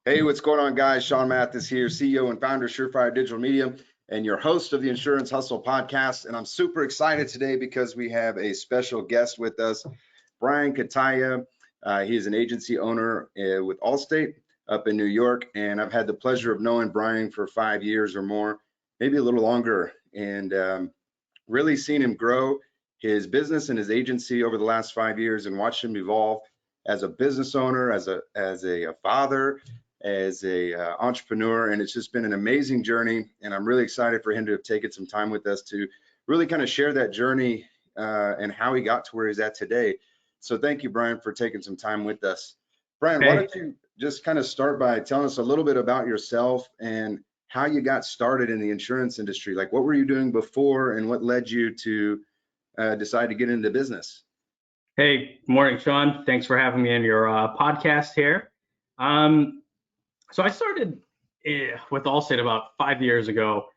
Hey, what's going on, guys? Sean Mathis here, CEO and founder of Surefire Digital Media and your host of the Insurance Hustle podcast. And I'm super excited today because we have a special guest with us, Brian Kataya. He is an agency owner with Allstate up in New York. And I've had the pleasure of knowing Brian for 5 years or more, maybe a little longer, and really seen him grow his business and his agency over the last 5 years and watched him evolve as a business owner, as a father, as a entrepreneur. And it's just been an amazing journey, and I'm really excited for him to have taken some time with us to really kind of share that journey and how he got to where he's at today. So thank you, Brian, for taking some time with us. Brian, why don't you just kind of start by telling us a little bit about yourself and how you got started in the insurance industry? Like, what were you doing before and what led you to decide to get into business? Hey, good morning, Sean. Thanks for having me on your podcast here. So I started with Allstate about 5 years ago,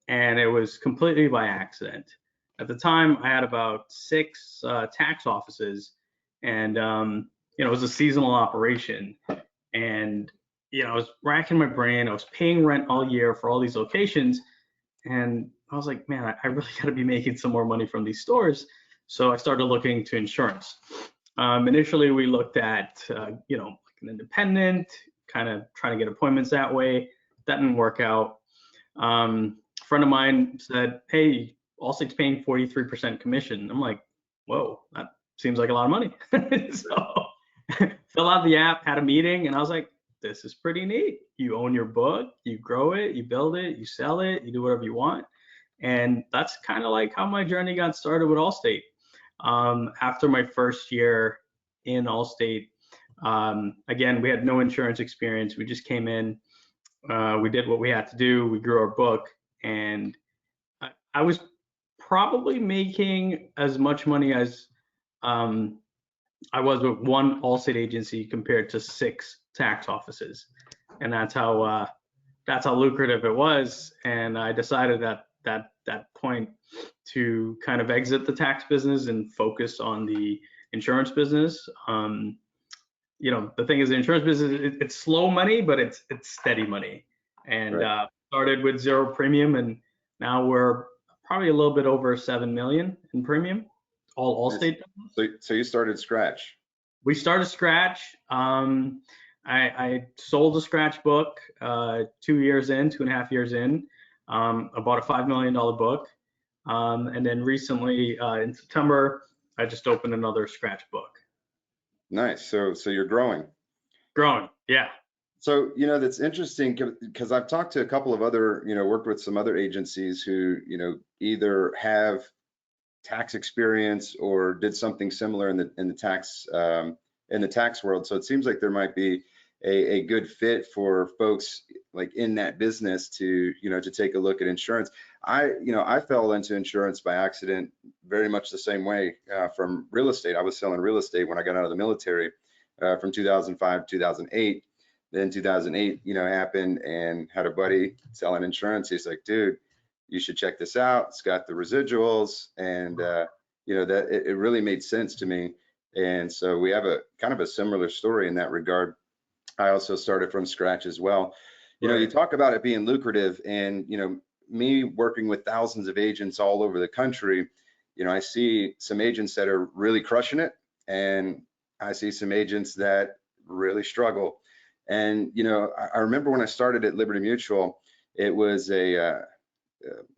and it was completely by accident. At the time, I had about 6 tax offices, and it was a seasonal operation. And I was racking my brain. I was paying rent all year for all these locations, and I was like, man, I really got to be making some more money from these stores. So I started looking to insurance. Initially, we looked at, like an independent, kind of trying to get appointments that way. That didn't work out. A friend of mine said, hey, Allstate's paying 43% commission. I'm like, whoa, that seems like a lot of money. So fill out the app, had a meeting, and I was like, this is pretty neat. You own your book, you grow it, you build it, you sell it, you do whatever you want. And that's kind of like how my journey got started with Allstate. After my first year in Allstate, again, we had no insurance experience. We just came in, we did what we had to do, we grew our book, and I was probably making as much money as I was with one Allstate agency compared to 6 tax offices, and that's how lucrative it was. And I decided at that point to kind of exit the tax business and focus on the insurance business. The thing is, the insurance business, it's slow money, but it's steady money. And Right. Started with 0 premium, and now we're probably a little bit over 7 million in premium, all Allstate business. So you started scratch. We started scratch. I sold a scratch book 2.5 years in. I bought a $5 million book. And then recently in September, I just opened another scratch book. Nice. So you're growing. Growing, yeah. So, that's interesting because I've talked to a couple of other, worked with some other agencies who, either have tax experience or did something similar in the tax world. So it seems like there might be a good fit for folks like in that business to take a look at insurance. I fell into insurance by accident, very much the same way from real estate. I was selling real estate when I got out of the military from 2005 2008. Then 2008 happened, and had a buddy selling insurance. He's like, dude, you should check this out. It's got the residuals, and that it really made sense to me. And so we have a kind of a similar story in that regard. I also started from scratch as well. You talk about it being lucrative, and me working with thousands of agents all over the country, I see some agents that are really crushing it, and I see some agents that really struggle. And I remember when I started at Liberty Mutual, it was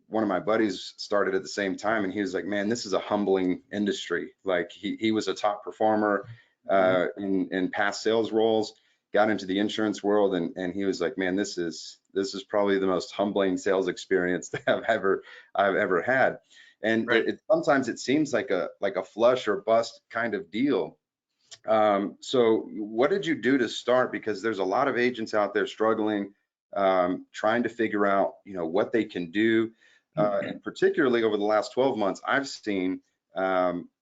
one of my buddies started at the same time, and he was like, man, this is a humbling industry. Like he was a top performer in past sales roles, got into the insurance world, and he was like, man, this is probably the most humbling sales experience that I've ever had. And Right. Sometimes it seems like a flush or bust kind of deal. So what did you do to start? Because there's a lot of agents out there struggling, trying to figure out, what they can do. And particularly over the last 12 months, I've seen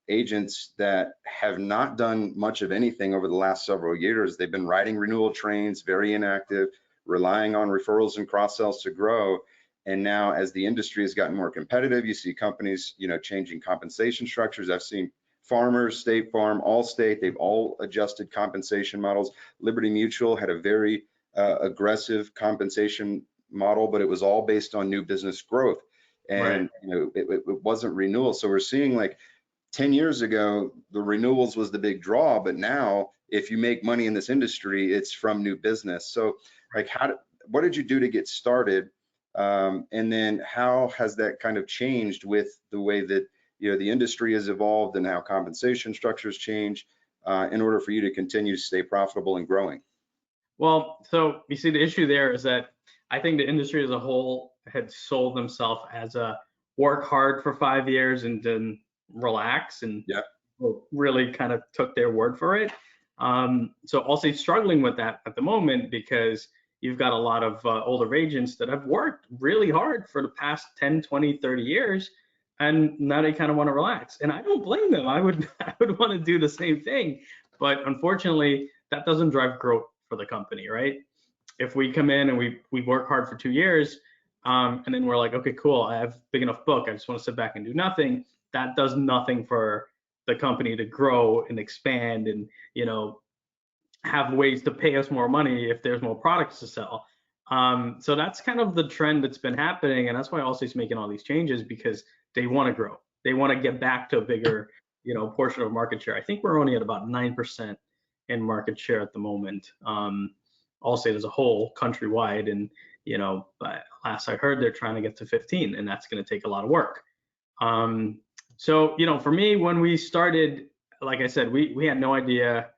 agents that have not done much of anything over the last several years. They've been riding renewal trains, very inactive, relying on referrals and cross sells to grow. And now as the industry has gotten more competitive, you see companies, changing compensation structures. I've seen Farmers, State Farm, Allstate, they've all adjusted compensation models. Liberty Mutual had a very aggressive compensation model, but it was all based on new business growth. Right. And, it wasn't renewal. So we're seeing like 10 years ago, the renewals was the big draw, but now if you make money in this industry, it's from new business. So like what did you do to get started? And then how has that kind of changed with the way that, the industry has evolved and how compensation structures change in order for you to continue to stay profitable and growing? Well, so you see, the issue there is that I think the industry as a whole had sold themselves as a work hard for 5 years and then relax, and Yeah. really kind of took their word for it. So also struggling with that at the moment because you've got a lot of older agents that have worked really hard for the past 10, 20, 30 years, and now they kind of want to relax. And I don't blame them. I would want to do the same thing, but unfortunately, that doesn't drive growth for the company, right? If we come in and we work hard for 2 years, and then we're like, okay, cool, I have big enough book, I just want to sit back and do nothing. That does nothing for the company to grow and expand and have ways to pay us more money if there's more products to sell. So that's kind of the trend that's been happening, and that's why Allstate's making all these changes, because they want to grow. They want to get back to a bigger, portion of market share. I think we're only at about 9% in market share at the moment. Allstate as a whole, countrywide, and last I heard, they're trying to get to 15, and that's going to take a lot of work. So for me, when we started, like I said, we had no idea.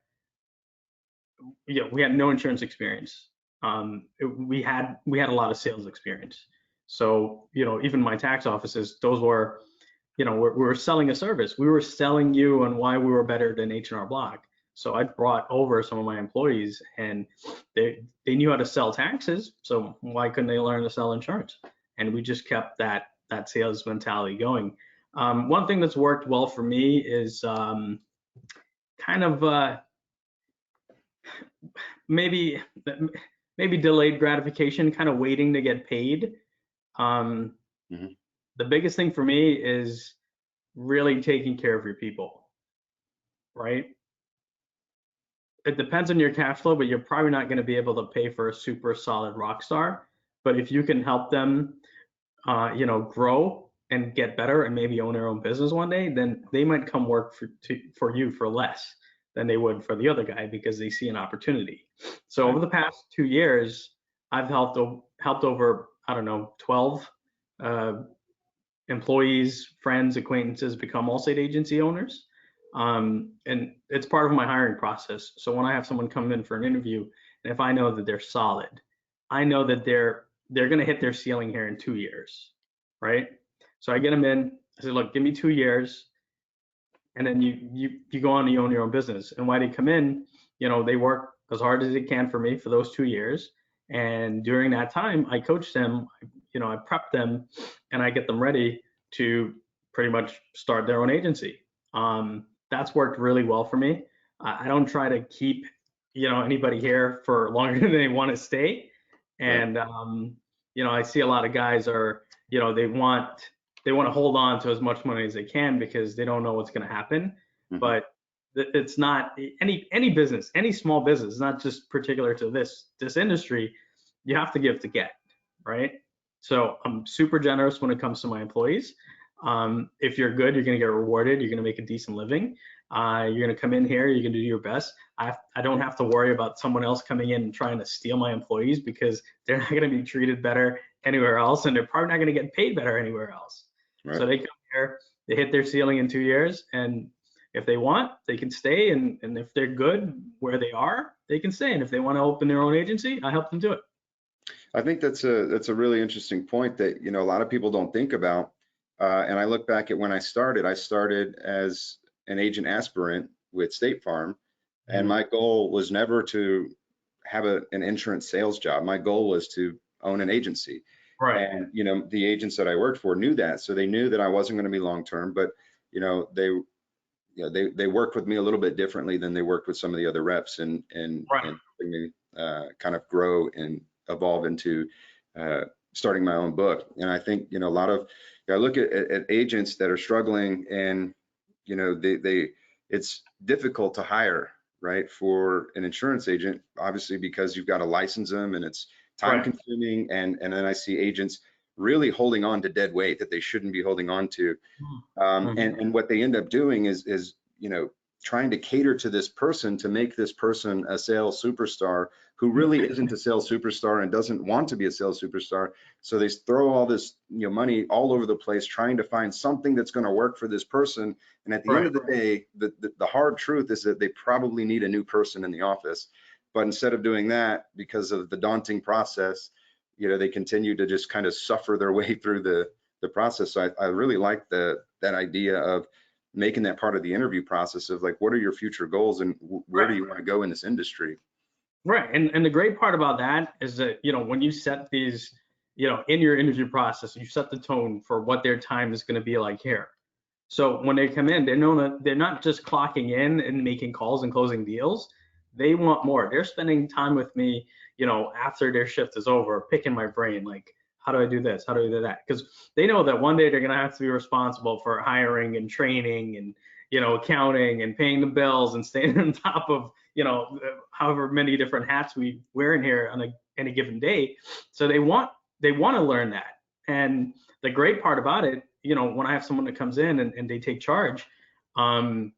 We had no insurance experience. We had a lot of sales experience. So even my tax offices, those were, we were selling a service. We were selling you on why we were better than H&R Block. So I brought over some of my employees, and they knew how to sell taxes. So why couldn't they learn to sell insurance? And we just kept that sales mentality going. One thing that's worked well for me is kind of maybe delayed gratification, kind of waiting to get paid. The biggest thing for me is really taking care of your people, right? It depends on your cash flow, but you're probably not going to be able to pay for a super solid rock star. But if you can help them, grow and get better and maybe own their own business one day, then they might come work for you for less than they would for the other guy, because they see an opportunity. So over the past 2 years, I've helped over, 12 employees, friends, acquaintances become Allstate agency owners. And it's part of my hiring process. So when I have someone come in for an interview, and if I know that they're solid, I know that they're going to hit their ceiling here in 2 years, right? So I get them in. I say, look, give me 2 years, and then you go on and you own your own business. And why they come in, they work as hard as they can for me for those 2 years. And during that time, I coach them, I prep them, and I get them ready to pretty much start their own agency. That's worked really well for me. I don't try to keep, anybody here for longer than they want to stay. And, I see a lot of guys are, they want to hold on to as much money as they can because they don't know what's going to happen. But it's not any business, any small business, not just particular to this industry. You have to give to get, right? So I'm super generous when it comes to my employees. If you're good, you're going to get rewarded. You're going to make a decent living. You're going to come in here. You're going to do your best. I don't have to worry about someone else coming in and trying to steal my employees, because they're not going to be treated better anywhere else, and they're probably not going to get paid better anywhere else. Right. So they come here, they hit their ceiling in 2 years, and if they want, they can stay. And if they're good where they are, they can stay. And if they want to open their own agency, I help them do it. I think that's a really interesting point that, a lot of people don't think about. And I look back at when I started as an agent aspirant with State Farm, and my goal was never to have an insurance sales job. My goal was to own an agency. Right. And, the agents that I worked for knew that. So they knew that I wasn't going to be long-term, but, they worked with me a little bit differently than they worked with some of the other reps, and helping me kind of grow and evolve into starting my own book. And I think, a lot of, I look at agents that are struggling, and you know, it's difficult to hire, right, for an insurance agent, obviously because you've got to license them and it's time Right. consuming. And then I see agents really holding on to dead weight that they shouldn't be holding on to. Mhm. And what they end up doing is, you know, trying to cater to this person to make this person a sales superstar who really isn't a sales superstar and doesn't want to be a sales superstar. So they throw all this, you know, money all over the place trying to find something that's going to work for this person. And at the end Right. of the day, the hard truth is that they probably need a new person in the office. But instead of doing that, because of the daunting process, you know, they continue to just kind of suffer their way through the process. So I really like that idea of making that part of the interview process of like, what are your future goals and where do Right. you want to go in this industry? Right. And the great part about that is that, when you set these, in your interview process, you set the tone for what their time is going to be like here. So when they come in, they know that they're not just clocking in and making calls and closing deals. They want more. They're spending time with me, after their shift is over, picking my brain, like, how do I do this? How do I do that? Because they know that one day they're going to have to be responsible for hiring and training and, accounting and paying the bills and staying on top of, however many different hats we wear in here on any given day. So they want to learn that. And the great part about it, when I have someone that comes in and they take charge, um,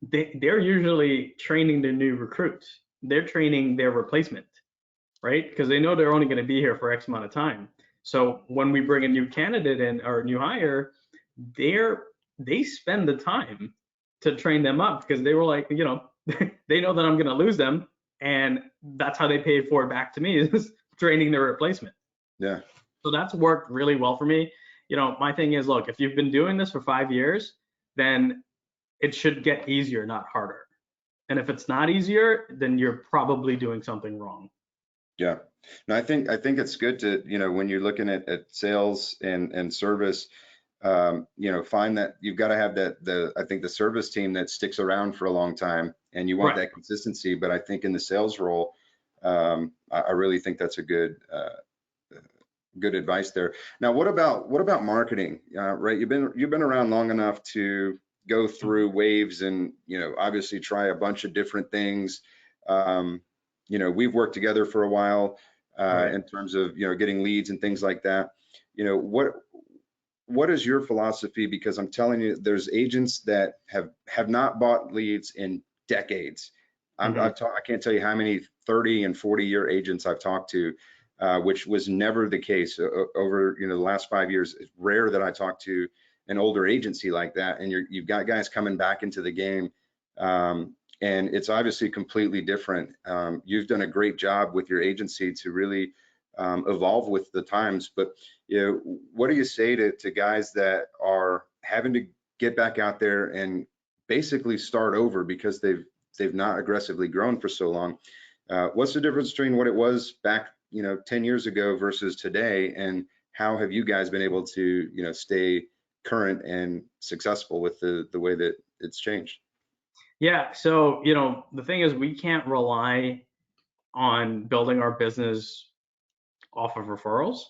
they're usually training their new recruits. They're training their replacement, right? Because they know they're only going to be here for X amount of time. So when we bring a new candidate in or a new hire, they spend the time to train them up because they were like, they know that I'm going to lose them, and that's how they pay it forward back to me is training their replacement. Yeah. So that's worked really well for me. My thing is, look, if you've been doing this for 5 years, then it should get easier, not harder. And if it's not easier, then you're probably doing something wrong. Yeah. No, I think it's good to, you know, when you're looking at sales and service, you know, find that you've got to have I think the service team that sticks around for a long time and you want Right. that consistency. But I think in the sales role, I really think that's a good advice there. Now, what about marketing? Right, you've been around long enough to go through waves and, you know, obviously try a bunch of different things. Um, you know, we've worked together for a while Right. in terms of, you know, getting leads and things like that. You know, what is your philosophy? Because I'm telling you, there's agents that have not bought leads in decades. Mm-hmm. I can't tell you how many 30 and 40-year agents I've talked to, which was never the case over, you know, the last 5 years. It's rare that I talk to an older agency like that, and you've got guys coming back into the game, and it's obviously completely different. You've done a great job with your agency to really evolve with the times, but you know, what do you say to guys that are having to get back out there and basically start over because they've not aggressively grown for so long? What's the difference between what it was back, you know, 10 years ago versus today, and how have you guys been able to, you know, stay current and successful with the way that it's changed? Yeah. So, the thing is, we can't rely on building our business off of referrals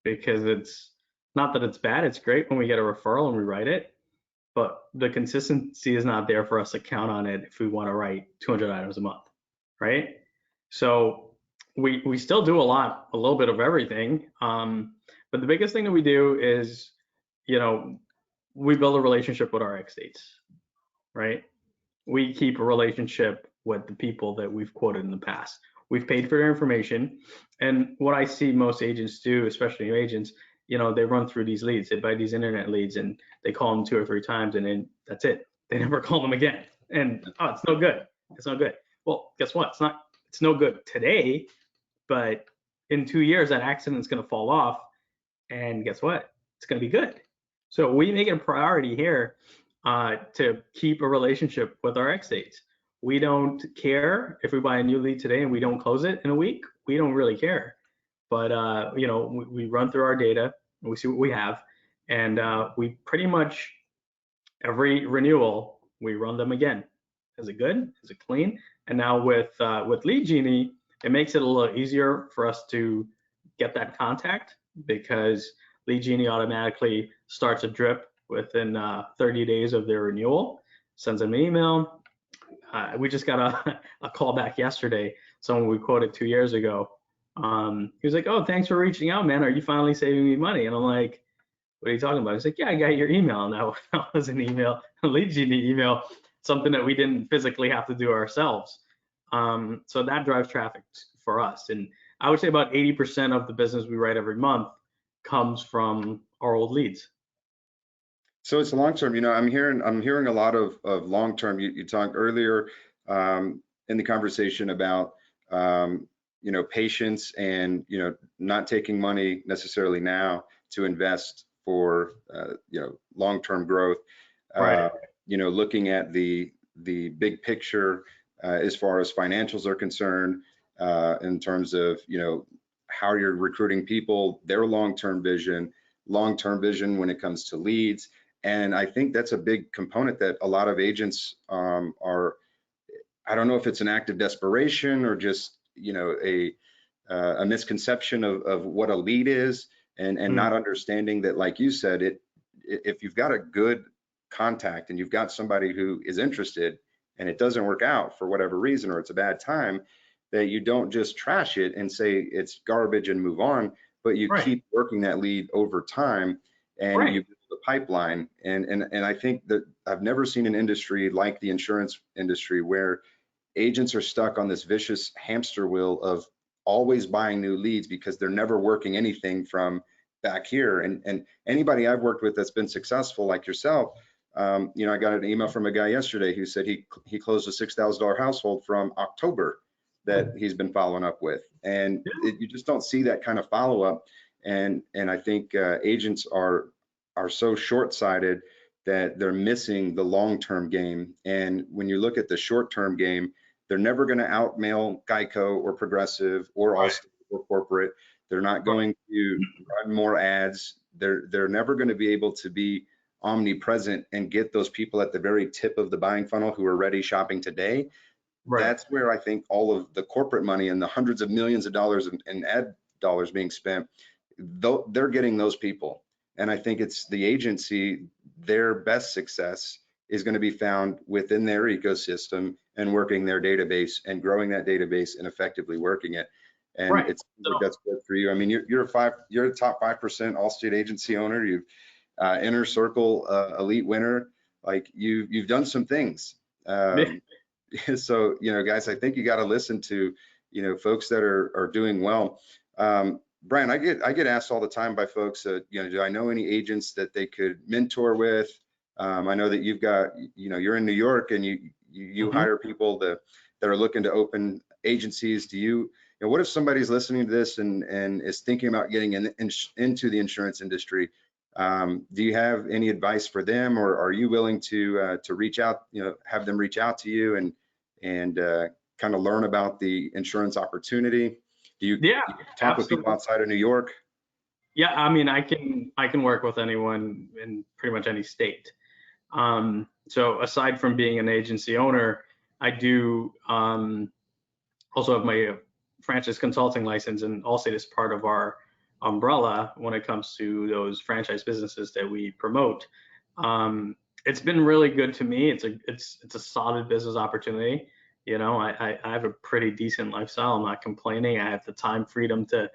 because it's not that it's bad. It's great when we get a referral and we write it, but the consistency is not there for us to count on it if we want to write 200 items a month, right? So we still do a little bit of everything. But the biggest thing that we do is, you know, we build a relationship with our ex states, right? We keep a relationship with the people that we've quoted in the past. We've paid for their information. And what I see most agents do, especially new agents, they run through these leads. They buy these internet leads and they call them 2 or 3 times and then that's it. They never call them again. And oh, it's no good. It's no good. Well, guess what? It's no good today, but in 2 years, that accident's going to fall off. And guess what? It's going to be good. So we make it a priority here to keep a relationship with our ex states. We don't care if we buy a new lead today and we don't close it in a week. We don't really care. But we run through our data, and we see what we have, and we pretty much every renewal we run them again. Is it good? Is it clean? And now with Lead Genie, it makes it a little easier for us to get that contact because Lead Genie automatically starts a drip within 30 days of their renewal, sends them an email. We just got a call back yesterday, someone we quoted 2 years ago. He was like, "Oh, thanks for reaching out, man. Are you finally saving me money?" And I'm like, "What are you talking about?" He's like, "Yeah, I got your email." And that was an email, a lead genie email, something that we didn't physically have to do ourselves. So that drives traffic for us. And I would say about 80% of the business we write every month comes from our old leads. So it's long term. I'm hearing a lot of long term. You talked earlier in the conversation about patience and not taking money necessarily now to invest for long term growth. Right. Looking at the big picture as far as financials are concerned, in terms of how you're recruiting people, their long term vision when it comes to leads. And I think that's a big component that a lot of agents are. I don't know if it's an act of desperation or just a misconception of what a lead is, and not understanding that, like you said, if you've got a good contact and you've got somebody who is interested and it doesn't work out for whatever reason, or it's a bad time, that you don't just trash it and say it's garbage and move on, but you Right. keep working that lead over time, and Right. you build the pipeline. And I think that I've never seen an industry like the insurance industry where agents are stuck on this vicious hamster wheel of always buying new leads because they're never working anything from back here. And anybody I've worked with that's been successful, like yourself, I got an email from a guy yesterday who said he closed a $6,000 household from October that he's been following up with. And you just don't see that kind of follow up. And I think agents are so short-sighted that they're missing the long-term game. And when you look at the short-term game, they're never going to outmail Geico or Progressive or Right. Allstate or corporate. They're not going to run more ads. They're never going to be able to be omnipresent and get those people at the very tip of the buying funnel who are ready shopping today. Right. That's where I think all of the corporate money and the hundreds of millions of dollars in ad dollars being spent, they're getting those people. And I think it's the agency, their best success is going to be found within their ecosystem and working their database and growing that database and effectively working it. And Right. it's like that's good for you. I mean, you're a top 5% Allstate agency owner. You've inner circle elite winner. Like you've done some things. So guys, I think you got to listen to folks that are doing well. Brian, I get asked all the time by folks, do I know any agents that they could mentor with? I know that you've got, you're in New York and you hire people that are looking to open agencies. What if somebody's listening to this and is thinking about getting into the insurance industry? Do you have any advice for them, or are you willing to reach out, have them reach out to you and kind of learn about the insurance opportunity? Do you talk with people outside of New York? Yeah, I mean, I can work with anyone in pretty much any state. So aside from being an agency owner, I do also have my franchise consulting license, and Allstate is part of our umbrella when it comes to those franchise businesses that we promote. It's been really good to me. It's a solid business opportunity. I have a pretty decent lifestyle. I'm not complaining. I have the time freedom to,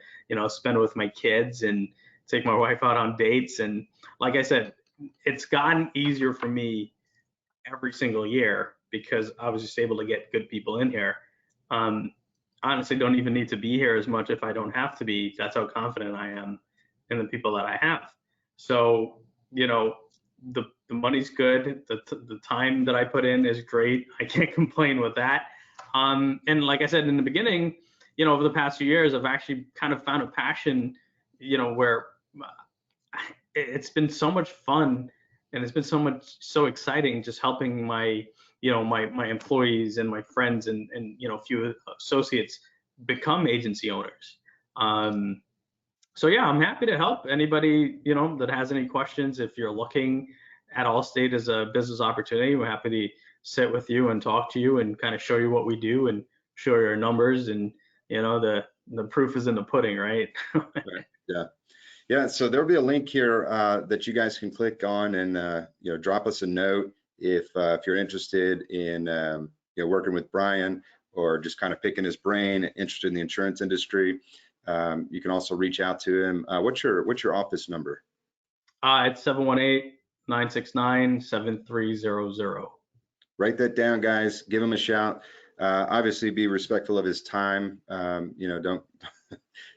spend with my kids and take my wife out on dates. And like I said, it's gotten easier for me every single year because I was just able to get good people in here. Honestly, don't even need to be here as much if I don't have to be. That's how confident I am in the people that I have. So, the money's good. The time that I put in is great. I can't complain with that. And like I said in the beginning, over the past few years, I've actually kind of found a passion, where it's been so much fun and it's been so exciting just helping my my employees and my friends and few associates become agency owners. So yeah, I'm happy to help anybody that has any questions. If you're looking at Allstate as a business opportunity, we're happy to sit with you and talk to you and kind of show you what we do and show your numbers. And the proof is in the pudding, right? Yeah. Yeah, so there'll be a link here that you guys can click on and drop us a note if you're interested in working with Brian or just kind of picking his brain, interested in the insurance industry. You can also reach out to him. What's your office number? It's 718-969-7300. Write that down, guys. Give him a shout. Obviously, be respectful of his time.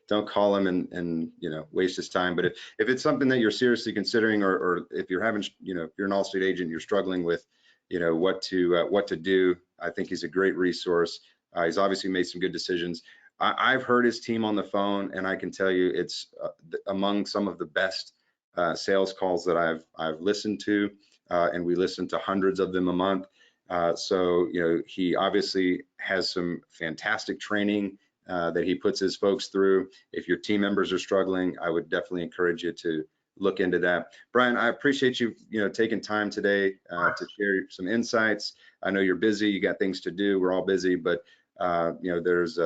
Don't call him and waste his time. But if it's something that you're seriously considering, or if you're having, if you're an Allstate agent, you're struggling with, what to do, I think he's a great resource. He's obviously made some good decisions. I've heard his team on the phone, and I can tell you it's among some of the best sales calls that I've listened to, and we listen to hundreds of them a month. So he obviously has some fantastic training that he puts his folks through. If your team members are struggling, I would definitely encourage you to look into that. Brian, I appreciate you, taking time today to share some insights. I know you're busy, you got things to do. We're all busy, but there's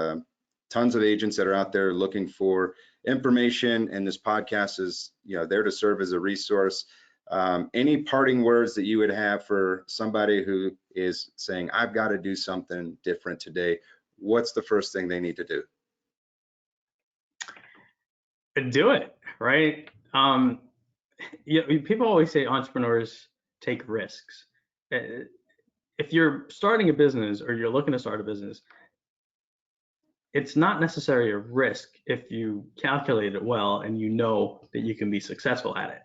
tons of agents that are out there looking for information, and this podcast is, there to serve as a resource. Any parting words that you would have for somebody who is saying, I've got to do something different today? What's the first thing they need to do? Do it, right? People always say entrepreneurs take risks. If you're starting a business or you're looking to start a business, it's not necessarily a risk if you calculate it well and you know that you can be successful at it.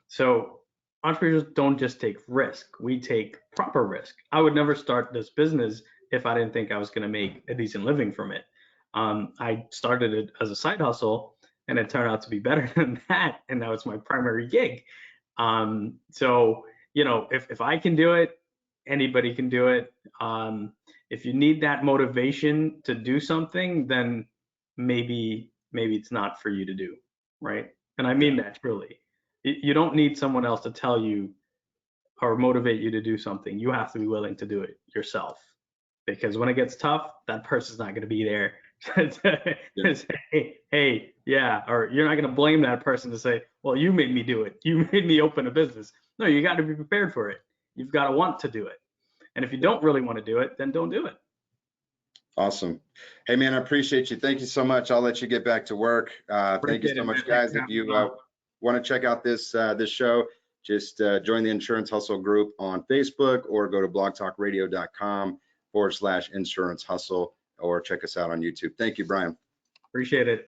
So entrepreneurs don't just take risk, we take proper risk. I would never start this business if I didn't think I was going to make a decent living from it. I started it as a side hustle, and it turned out to be better than that, and now it's my primary gig. So if I can do it, anybody can do it. If you need that motivation to do something, then maybe it's not for you to do, right? And I mean that truly. You don't need someone else to tell you or motivate you to do something. You have to be willing to do it yourself, because when it gets tough, that person's not going to be there to say, hey, yeah, or you're not going to blame that person to say, well, you made me do it. You made me open a business. No, you got to be prepared for it. You've got to want to do it. And if you don't really want to do it, then don't do it. Awesome. Hey, man, I appreciate you. Thank you so much. I'll let you get back to work. Thank you so much, guys. If you want to check out this show, just join the Insurance Hustle group on Facebook, or go to blogtalkradio.com/Insurance Hustle, or check us out on YouTube. Thank you, Brian. Appreciate it.